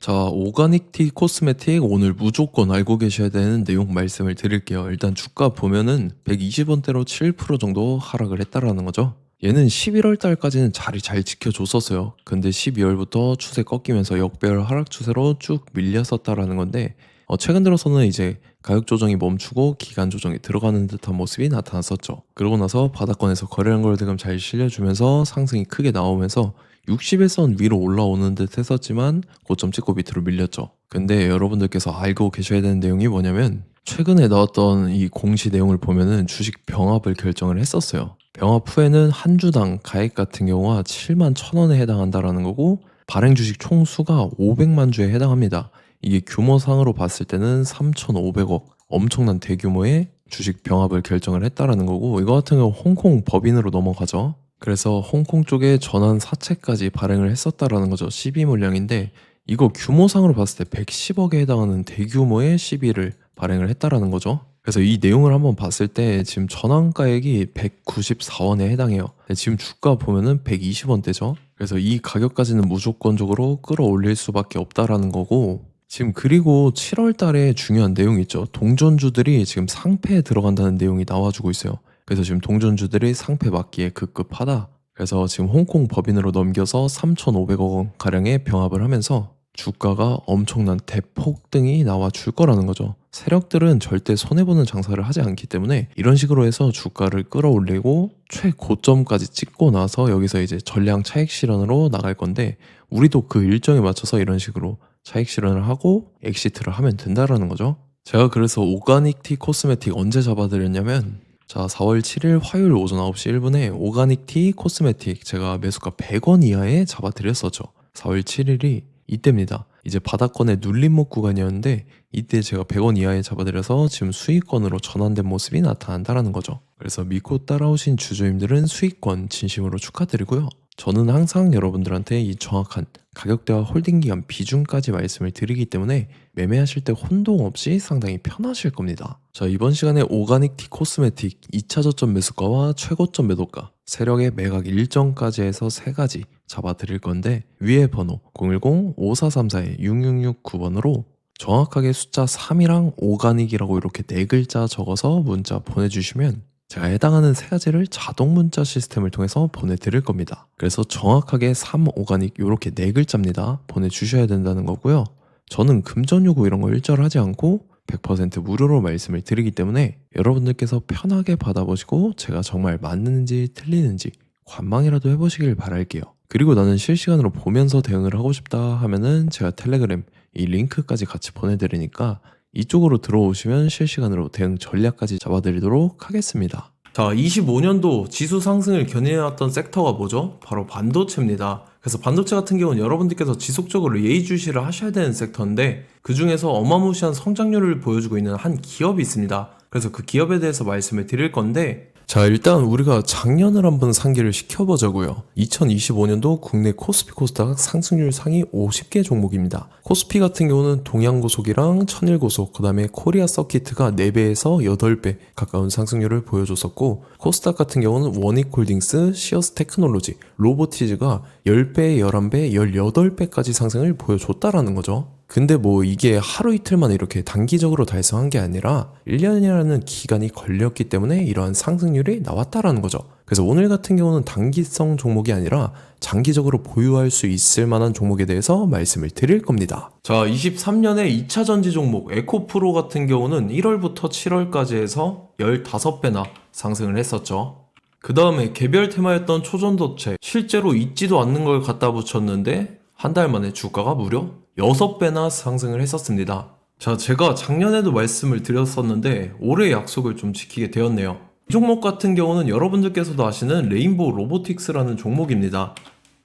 자, 오가닉 티 코스메틱 오늘 무조건 알고 계셔야 되는 내용 말씀을 드릴게요. 일단 주가 보면은 120원대로 7% 정도 하락을 했다라는 거죠. 얘는 11월 달까지는 자리 잘 지켜줬었어요. 근데 12월부터 추세 꺾이면서 역배열 하락 추세로 쭉 밀렸었다라는 건데, 최근 들어서는 이제 가격 조정이 멈추고 기간 조정이 들어가는 듯한 모습이 나타났었죠. 그러고 나서 바닥권에서 거래량 거래대금 잘 실려주면서 상승이 크게 나오면서 60일선 위로 올라오는 듯 했었지만 고점 찍고 밑으로 밀렸죠. 근데 여러분들께서 알고 계셔야 되는 내용이 뭐냐면, 최근에 나왔던 이 공시 내용을 보면은 주식 병합을 결정을 했었어요. 병합 후에는 한 주당 가액 같은 경우가 7만 1,000원에 해당한다라는 거고, 발행 주식 총 수가 500만 주에 해당합니다. 이게 규모상으로 봤을 때는 3,500억, 엄청난 대규모의 주식 병합을 결정을 했다라는 거고, 이거 같은 경우 홍콩 법인으로 넘어가죠. 그래서 홍콩 쪽에 전환 사채까지 발행을 했었다라는 거죠. 시비 물량인데, 이거 규모상으로 봤을 때 110억에 해당하는 대규모의 시비를 발행을 했다라는 거죠. 그래서 이 내용을 한번 봤을 때 지금 전환가액이 194원에 해당해요. 지금 주가 보면은 120원대죠. 그래서 이 가격까지는 무조건적으로 끌어올릴 수밖에 없다라는 거고, 지금 그리고 7월 달에 중요한 내용이 있죠. 동전주들이 지금 상패에 들어간다는 내용이 나와주고 있어요. 그래서 지금 동전주들이 상패 맞기에 급급하다. 그래서 지금 홍콩 법인으로 넘겨서 3,500억 원 가량의 병합을 하면서 주가가 엄청난 대폭등이 나와줄 거라는 거죠. 세력들은 절대 손해보는 장사를 하지 않기 때문에 이런 식으로 해서 주가를 끌어올리고 최고점까지 찍고 나서 여기서 이제 전량 차익 실현으로 나갈 건데, 우리도 그 일정에 맞춰서 이런 식으로 차익 실현을 하고 엑시트를 하면 된다라는 거죠. 제가 그래서 오가닉 티 코스메틱 언제 잡아드렸냐면, 자, 4월 7일 화요일 오전 9시 1분에 오가닉 티 코스메틱 제가 매수가 100원 이하에 잡아드렸었죠. 4월 7일이 이때입니다. 이제 바닥권의 눌림목 구간이었는데, 이때 제가 100원 이하에 잡아드려서 지금 수익권으로 전환된 모습이 나타난다라는 거죠. 그래서 믿고 따라오신 주주님들은 수익권 진심으로 축하드리고요. 저는 항상 여러분들한테 이 정확한 가격대와 홀딩 기간 비중까지 말씀을 드리기 때문에 매매하실 때 혼동 없이 상당히 편하실 겁니다. 자, 이번 시간에 오가닉 티 코스메틱 2차 저점 매수가와 최고점 매도가, 세력의 매각 일정까지 해서 3가지 잡아드릴 건데, 위에 번호 010-5434-6669번으로 정확하게 숫자 3이랑 오가닉이라고 이렇게 4글자 적어서 문자 보내주시면 제가 해당하는 3가지를 자동 문자 시스템을 통해서 보내드릴 겁니다. 그래서 정확하게 3 오가닉 이렇게 4글자입니다. 보내주셔야 된다는 거고요. 저는 금전 요구 이런 거 일절하지 않고 100% 무료로 말씀을 드리기 때문에 여러분들께서 편하게 받아보시고 제가 정말 맞는지 틀리는지 관망이라도 해보시길 바랄게요. 그리고 나는 실시간으로 보면서 대응을 하고 싶다 하면은 제가 텔레그램 이 링크까지 같이 보내드리니까 이쪽으로 들어오시면 실시간으로 대응 전략까지 잡아드리도록 하겠습니다. 자, 25년도 지수 상승을 견인해왔던 섹터가 뭐죠? 바로 반도체입니다. 그래서 반도체 같은 경우는 여러분들께서 지속적으로 예의주시를 하셔야 되는 섹터인데, 그 중에서 어마무시한 성장률을 보여주고 있는 한 기업이 있습니다. 그래서 그 기업에 대해서 말씀을 드릴 건데, 자, 일단 우리가 작년을 한번 상기를 시켜보자고요. 2025년도 국내 코스피 코스닥 상승률 상위 50개 종목입니다. 코스피 같은 경우는 동양고속이랑 천일고속, 그 다음에 코리아 서키트가 4배에서 8배 가까운 상승률을 보여줬었고, 코스닥 같은 경우는 원익홀딩스, 시어스 테크놀로지, 로보티즈가 10배, 11배, 18배까지 상승을 보여줬다라는 거죠. 근데 뭐 이게 하루 이틀만 이렇게 단기적으로 달성한 게 아니라 1년이라는 기간이 걸렸기 때문에 이러한 상승률이 나왔다라는 거죠. 그래서 오늘 같은 경우는 단기성 종목이 아니라 장기적으로 보유할 수 있을 만한 종목에 대해서 말씀을 드릴 겁니다. 자, 23년에 2차 전지 종목 에코프로 같은 경우는 1월부터 7월까지 해서 15배나 상승을 했었죠. 그 다음에 개별 테마였던 초전도체, 실제로 있지도 않는 걸 갖다 붙였는데 한 달 만에 주가가 무려 6배나 상승을 했었습니다. 자, 제가 작년에도 말씀을 드렸었는데 올해 약속을 좀 지키게 되었네요. 이 종목 같은 경우는 여러분들께서도 아시는 레인보우 로보틱스라는 종목입니다.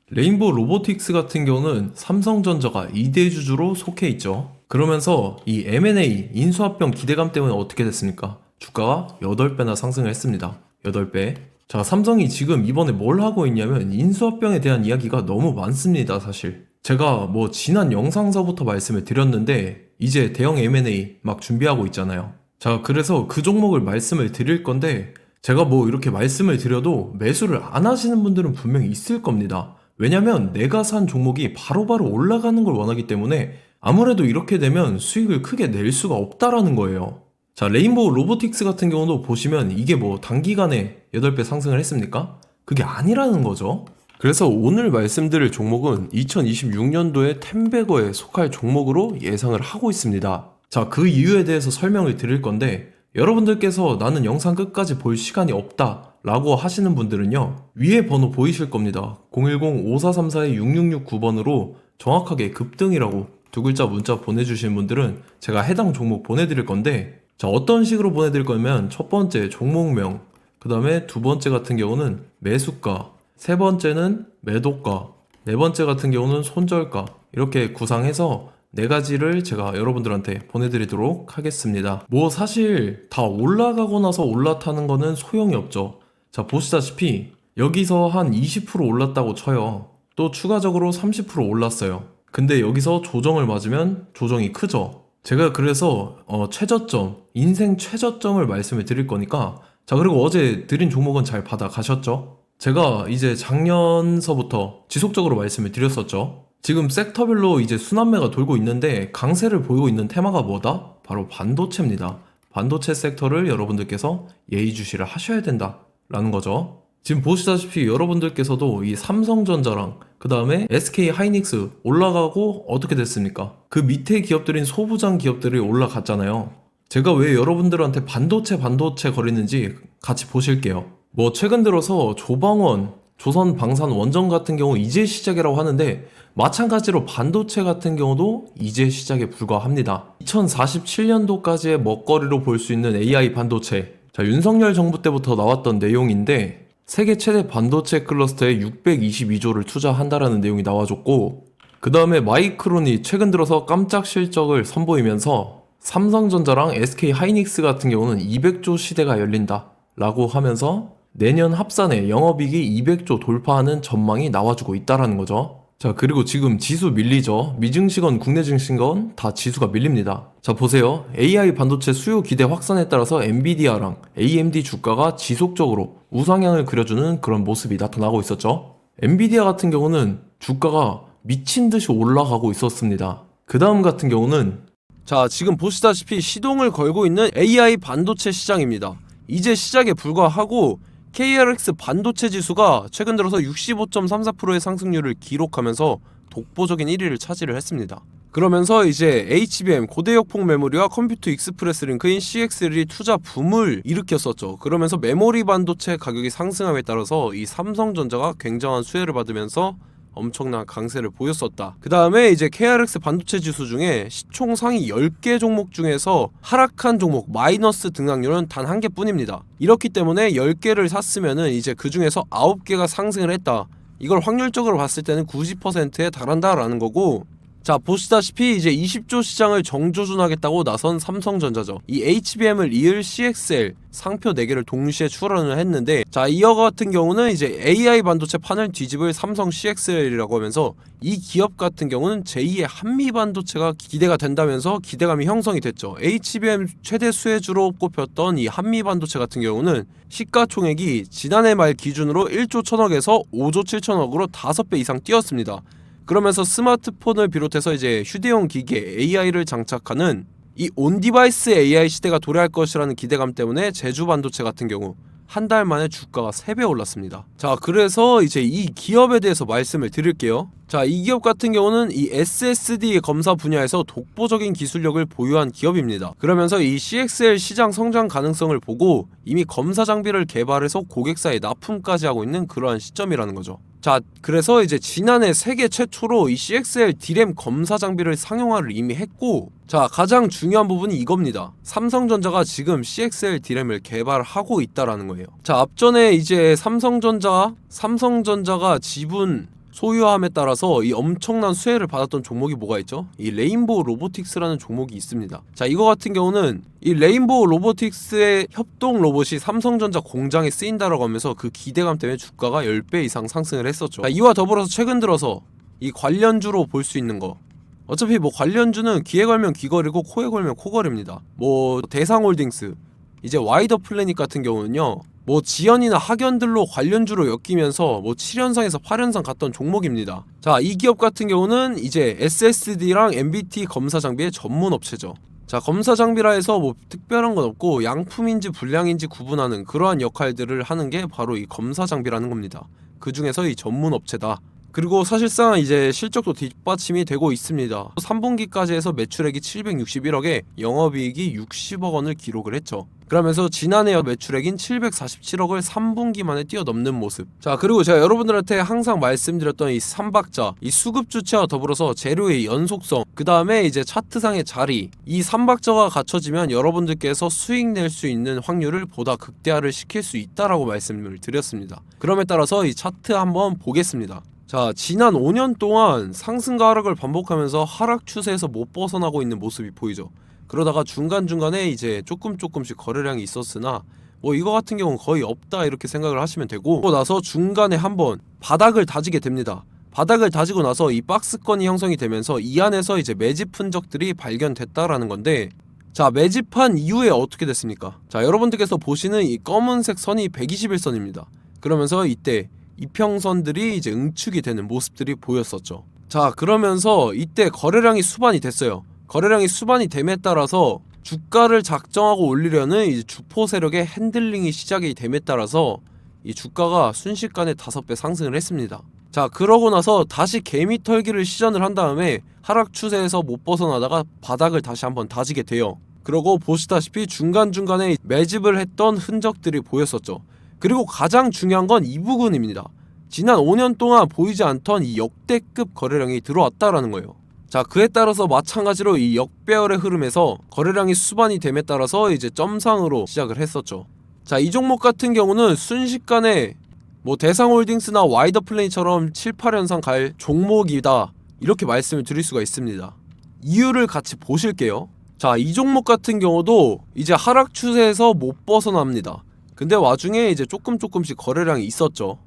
레인보우 로보틱스 같은 경우는 삼성전자가 2대 주주로 속해 있죠. 그러면서 이 M&A 인수합병 기대감 때문에 어떻게 됐습니까? 주가가 8배나 상승을 했습니다. 8배. 자, 삼성이 지금 이번에 뭘 하고 있냐면 인수합병에 대한 이야기가 너무 많습니다, 사실. 제가 뭐 지난 영상서부터 말씀을 드렸는데 이제 대형 M&A 막 준비하고 있잖아요. 자, 그래서 그 종목을 말씀을 드릴 건데, 제가 뭐 이렇게 말씀을 드려도 매수를 안 하시는 분들은 분명히 있을 겁니다. 왜냐면 내가 산 종목이 바로바로 올라가는 걸 원하기 때문에 아무래도 이렇게 되면 수익을 크게 낼 수가 없다라는 거예요. 자, 레인보우 로보틱스 같은 경우도 보시면 이게 뭐 단기간에 8배 상승을 했습니까? 그게 아니라는 거죠. 그래서 오늘 말씀드릴 종목은 2026년도에 텐베거에 속할 종목으로 예상을 하고 있습니다. 자, 그 이유에 대해서 설명을 드릴 건데, 여러분들께서 나는 영상 끝까지 볼 시간이 없다 라고 하시는 분들은요, 위에 번호 보이실 겁니다. 010-5434-6669번으로 정확하게 급등이라고 두 글자 문자 보내주신 분들은 제가 해당 종목 보내드릴 건데, 자, 어떤 식으로 보내드릴 거냐면 첫 번째 종목명, 그 다음에 두 번째 같은 경우는 매수가, 세 번째는 매도가, 네 번째 같은 경우는 손절가, 이렇게 구상해서 네 가지를 제가 여러분들한테 보내드리도록 하겠습니다. 뭐 사실 다 올라가고 나서 올라타는 거는 소용이 없죠. 자, 보시다시피 여기서 한 20% 올랐다고 쳐요. 또 추가적으로 30% 올랐어요. 근데 여기서 조정을 맞으면 조정이 크죠. 제가 그래서 최저점, 인생 최저점을 말씀을 드릴 거니까, 자, 그리고 어제 드린 종목은 잘 받아가셨죠? 제가 이제 작년서부터 지속적으로 말씀을 드렸었죠. 지금 섹터별로 이제 순환매가 돌고 있는데 강세를 보이고 있는 테마가 뭐다? 바로 반도체입니다. 반도체 섹터를 여러분들께서 예의주시를 하셔야 된다라는 거죠. 지금 보시다시피 여러분들께서도 이 삼성전자랑 그 다음에 SK 하이닉스 올라가고 어떻게 됐습니까? 그 밑에 기업들인 소부장 기업들이 올라갔잖아요. 제가 왜 여러분들한테 반도체 거리는지 같이 보실게요. 뭐 최근 들어서 조방원, 조선방산원전 같은 경우 이제 시작이라고 하는데, 마찬가지로 반도체 같은 경우도 이제 시작에 불과합니다. 2047년도까지의 먹거리로 볼 수 있는 AI 반도체. 자, 윤석열 정부 때부터 나왔던 내용인데, 세계 최대 반도체 클러스터에 622조를 투자한다라는 내용이 나와줬고, 그 다음에 마이크론이 최근 들어서 깜짝 실적을 선보이면서 삼성전자랑 SK 하이닉스 같은 경우는 200조 시대가 열린다 라고 하면서 내년 합산에 영업이익이 200조 돌파하는 전망이 나와주고 있다라는 거죠. 자, 그리고 지금 지수 밀리죠. 미증시건 국내 증시건 다 지수가 밀립니다. 자, 보세요. AI 반도체 수요 기대 확산에 따라서 엔비디아랑 AMD 주가가 지속적으로 우상향을 그려주는 그런 모습이 나타나고 있었죠. 엔비디아 같은 경우는 주가가 미친 듯이 올라가고 있었습니다. 그 다음 같은 경우는, 자, 지금 보시다시피 시동을 걸고 있는 AI 반도체 시장입니다. 이제 시작에 불과하고 KRX 반도체 지수가 최근 들어서 65.34%의 상승률을 기록하면서 독보적인 1위를 차지를 했습니다. 그러면서 이제 HBM 고대역폭 메모리와 컴퓨터 익스프레스 링크인 CXL이 투자 붐을 일으켰었죠. 그러면서 메모리 반도체 가격이 상승함에 따라서 이 삼성전자가 굉장한 수혜를 받으면서 엄청난 강세를 보였었다. 그 다음에 이제 KRX 반도체 지수 중에 시총 상위 10개 종목 중에서 하락한 종목 마이너스 등락률은 단 1개뿐입니다. 이렇기 때문에 10개를 샀으면은 이제 그 중에서 9개가 상승을 했다. 이걸 확률적으로 봤을 때는 90%에 달한다라는 거고, 자, 보시다시피 이제 20조 시장을 정조준하겠다고 나선 삼성전자죠. 이 HBM을 이을 CXL 상표 4개를 동시에 출원을 했는데, 자, 이어 같은 경우는 이제 AI 반도체 판을 뒤집을 삼성 CXL이라고 하면서 이 기업 같은 경우는 제2의 한미 반도체가 기대가 된다면서 기대감이 형성이 됐죠. HBM 최대 수혜주로 꼽혔던 이 한미 반도체 같은 경우는 시가총액이 지난해 말 기준으로 1조 1000억에서 5조 7천억으로 5배 이상 뛰었습니다. 그러면서 스마트폰을 비롯해서 이제 휴대용 기기에 AI를 장착하는 이 온디바이스 AI 시대가 도래할 것이라는 기대감 때문에 제주 반도체 같은 경우 한 달 만에 주가가 3배 올랐습니다. 자, 그래서 이제 이 기업에 대해서 말씀을 드릴게요. 자, 이 기업 같은 경우는 이 SSD 검사 분야에서 독보적인 기술력을 보유한 기업입니다. 그러면서 이 CXL 시장 성장 가능성을 보고 이미 검사 장비를 개발해서 고객사에 납품까지 하고 있는 그러한 시점이라는 거죠. 자, 그래서 이제 지난해 세계 최초로 이 CXL D램 검사 장비를 상용화를 이미 했고, 자, 가장 중요한 부분이 이겁니다. 삼성전자가 지금 CXL D램을 개발하고 있다라는 거예요. 자, 앞전에 이제 삼성전자가 지분 소유함에 따라서 이 엄청난 수혜를 받았던 종목이 뭐가 있죠? 이 레인보우 로보틱스라는 종목이 있습니다. 자, 이거 같은 경우는 이 레인보우 로보틱스의 협동 로봇이 삼성전자 공장에 쓰인다라고 하면서 그 기대감 때문에 주가가 10배 이상 상승을 했었죠. 자, 이와 더불어서 최근 들어서 이 관련주로 볼 수 있는 거, 어차피 뭐 관련주는 귀에 걸면 귀걸이고 코에 걸면 코걸이입니다. 뭐 대상홀딩스, 이제 와이더 플래닛 같은 경우는요, 뭐 지연이나 학연들로 관련주로 엮이면서 뭐 7연상에서 8연상 갔던 종목입니다. 자, 이 기업 같은 경우는 이제 SSD랑 MBT 검사 장비의 전문 업체죠. 자, 검사 장비라 해서 뭐 특별한 건 없고 양품인지 불량인지 구분하는 그러한 역할들을 하는 게 바로 이 검사 장비라는 겁니다. 그 중에서 이 전문 업체다. 그리고 사실상 이제 실적도 뒷받침이 되고 있습니다. 3분기까지 해서 매출액이 761억에 영업이익이 60억 원을 기록을 했죠. 그러면서 지난해 매출액인 747억을 3분기 만에 뛰어넘는 모습. 자, 그리고 제가 여러분들한테 항상 말씀드렸던 이 3박자, 이 수급 주체와 더불어서 재료의 연속성, 그 다음에 이제 차트상의 자리, 이 3박자가 갖춰지면 여러분들께서 수익 낼 수 있는 확률을 보다 극대화를 시킬 수 있다라고 말씀을 드렸습니다. 그럼에 따라서 이 차트 한번 보겠습니다. 자, 지난 5년 동안 상승과 하락을 반복하면서 하락 추세에서 못 벗어나고 있는 모습이 보이죠. 그러다가 중간중간에 이제 조금씩 거래량이 있었으나 뭐 이거 같은 경우는 거의 없다 이렇게 생각을 하시면 되고, 그러고 나서 중간에 한번 바닥을 다지게 됩니다. 바닥을 다지고 나서 이 박스권이 형성이 되면서 이 안에서 이제 매집 흔적들이 발견됐다라는 건데, 자, 매집한 이후에 어떻게 됐습니까? 자, 여러분들께서 보시는 이 검은색 선이 121선입니다. 그러면서 이때 이평선들이 이제 응축이 되는 모습들이 보였었죠. 자, 그러면서 이때 거래량이 수반이 됐어요. 거래량이 수반이 됨에 따라서 주가를 작정하고 올리려는 이제 주포 세력의 핸들링이 시작이 됨에 따라서 이 주가가 순식간에 5배 상승을 했습니다. 자, 그러고 나서 다시 개미 털기를 시전을 한 다음에 하락 추세에서 못 벗어나다가 바닥을 다시 한번 다지게 돼요. 그러고 보시다시피 중간중간에 매집을 했던 흔적들이 보였었죠. 그리고 가장 중요한 건 이 부분입니다. 지난 5년 동안 보이지 않던 이 역대급 거래량이 들어왔다라는 거예요. 자, 그에 따라서 마찬가지로 이 역배열의 흐름에서 거래량이 수반이 됨에 따라서 이제 점상으로 시작을 했었죠. 자, 이 종목 같은 경우는 순식간에 뭐 대상홀딩스나 와이더플레이처럼 7, 8연상 갈 종목이다 이렇게 말씀을 드릴 수가 있습니다. 이유를 같이 보실게요. 자, 이 종목 같은 경우도 이제 하락 추세에서 못 벗어납니다. 근데 와중에 이제 조금씩 거래량이 있었죠.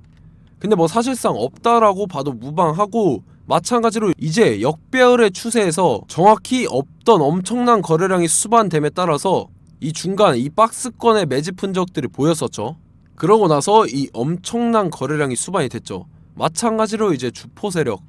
근데 뭐 사실상 없다라고 봐도 무방하고, 마찬가지로 이제 역배열의 추세에서 정확히 없던 엄청난 거래량이 수반됨에 따라서 이 중간 이 박스권의 매집 흔적들이 보였었죠. 그러고 나서 이 엄청난 거래량이 수반이 됐죠. 마찬가지로 이제 주포 세력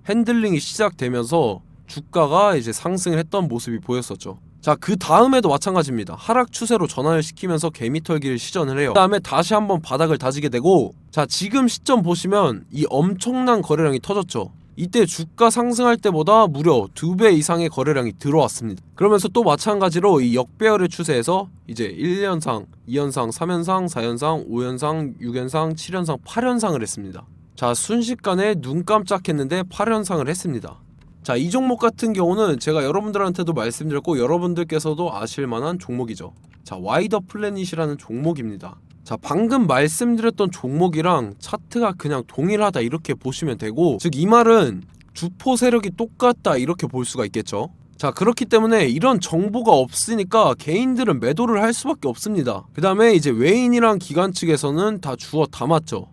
핸들링이 시작되면서 주가가 이제 상승을 했던 모습이 보였었죠. 자, 그 다음에도 마찬가지입니다. 하락 추세로 전환을 시키면서 개미 털기를 시전을 해요. 그 다음에 다시 한번 바닥을 다지게 되고, 자, 지금 시점 보시면 이 엄청난 거래량이 터졌죠. 이때 주가 상승할 때보다 무려 2배 이상의 거래량이 들어왔습니다. 그러면서 또 마찬가지로 이 역배열의 추세에서 이제 1연상, 2연상, 3연상, 4연상, 5연상, 6연상, 7연상, 8연상을 했습니다. 자, 순식간에 눈 깜짝했는데 8연상을 했습니다. 자, 이 종목 같은 경우는 제가 여러분들한테도 말씀드렸고 여러분들께서도 아실만한 종목이죠. 자, 와이더 플래닛이라는 종목입니다. 자, 방금 말씀드렸던 종목이랑 차트가 그냥 동일하다 이렇게 보시면 되고, 즉 이 말은 주포 세력이 똑같다 이렇게 볼 수가 있겠죠. 자, 그렇기 때문에 이런 정보가 없으니까 개인들은 매도를 할 수밖에 없습니다. 그 다음에 이제 외인이랑 기관 측에서는 다 주워 담았죠.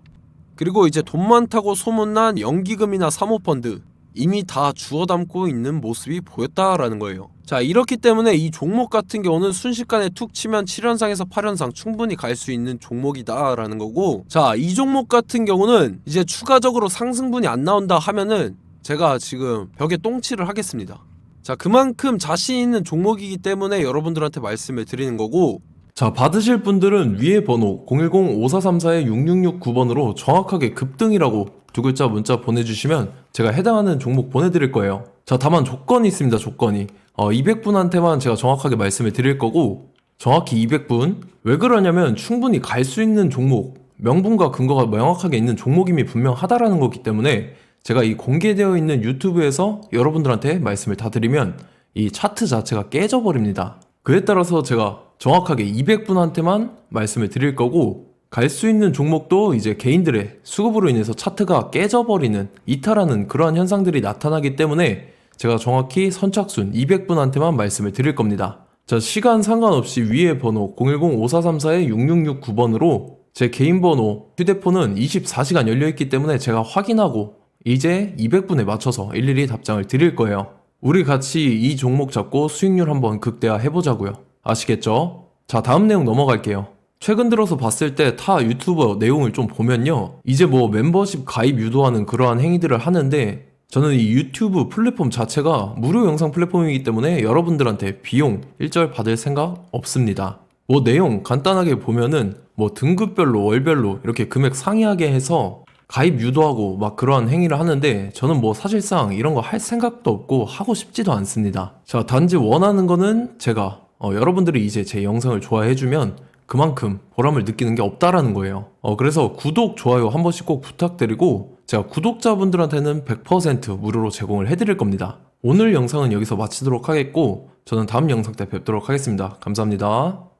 그리고 이제 돈 많다고 소문난 연기금이나 사모펀드 이미 다 주워 담고 있는 모습이 보였다라는 거예요. 자, 이렇기 때문에 이 종목 같은 경우는 순식간에 툭 치면 7연상에서 8연상 충분히 갈 수 있는 종목이다 라는 거고, 자, 이 종목 같은 경우는 이제 추가적으로 상승분이 안 나온다 하면은 제가 지금 벽에 똥칠을 하겠습니다. 자, 그만큼 자신 있는 종목이기 때문에 여러분들한테 말씀을 드리는 거고, 자, 받으실 분들은 위에 번호 010-5434-6669번으로 정확하게 급등이라고 두 글자 문자 보내주시면 제가 해당하는 종목 보내드릴 거예요. 자, 다만 조건이 있습니다. 조건이 200분한테만 제가 정확하게 말씀을 드릴 거고, 정확히 200분. 왜 그러냐면 충분히 갈 수 있는 종목, 명분과 근거가 명확하게 있는 종목임이 분명하다라는 거기 때문에 제가 이 공개되어 있는 유튜브에서 여러분들한테 말씀을 다 드리면 이 차트 자체가 깨져버립니다. 그에 따라서 제가 정확하게 200분한테만 말씀을 드릴 거고, 갈 수 있는 종목도 이제 개인들의 수급으로 인해서 차트가 깨져버리는, 이탈하는 그러한 현상들이 나타나기 때문에 제가 정확히 선착순 200분한테만 말씀을 드릴 겁니다. 자, 시간 상관없이 위에 번호 010-5434-6669번으로 제 개인 번호, 휴대폰은 24시간 열려있기 때문에 제가 확인하고 이제 200분에 맞춰서 일일이 답장을 드릴 거예요. 우리 같이 이 종목 잡고 수익률 한번 극대화 해보자고요. 아시겠죠? 자, 다음 내용 넘어갈게요. 최근 들어서 봤을 때 타 유튜버 내용을 좀 보면요. 이제 뭐 멤버십 가입 유도하는 그러한 행위들을 하는데 저는 이 유튜브 플랫폼 자체가 무료 영상 플랫폼이기 때문에 여러분들한테 비용 일절 받을 생각 없습니다. 뭐 내용 간단하게 보면은 뭐 등급별로 월별로 이렇게 금액 상이하게 해서 가입 유도하고 막 그러한 행위를 하는데 저는 뭐 사실상 이런 거 할 생각도 없고 하고 싶지도 않습니다. 자, 단지 원하는 거는 제가 여러분들이 이제 제 영상을 좋아해주면 그만큼 보람을 느끼는 게 없다라는 거예요. 그래서 구독, 좋아요 한 번씩 꼭 부탁드리고 제가 구독자분들한테는 100% 무료로 제공을 해드릴 겁니다. 오늘 영상은 여기서 마치도록 하겠고 저는 다음 영상 때 뵙도록 하겠습니다. 감사합니다.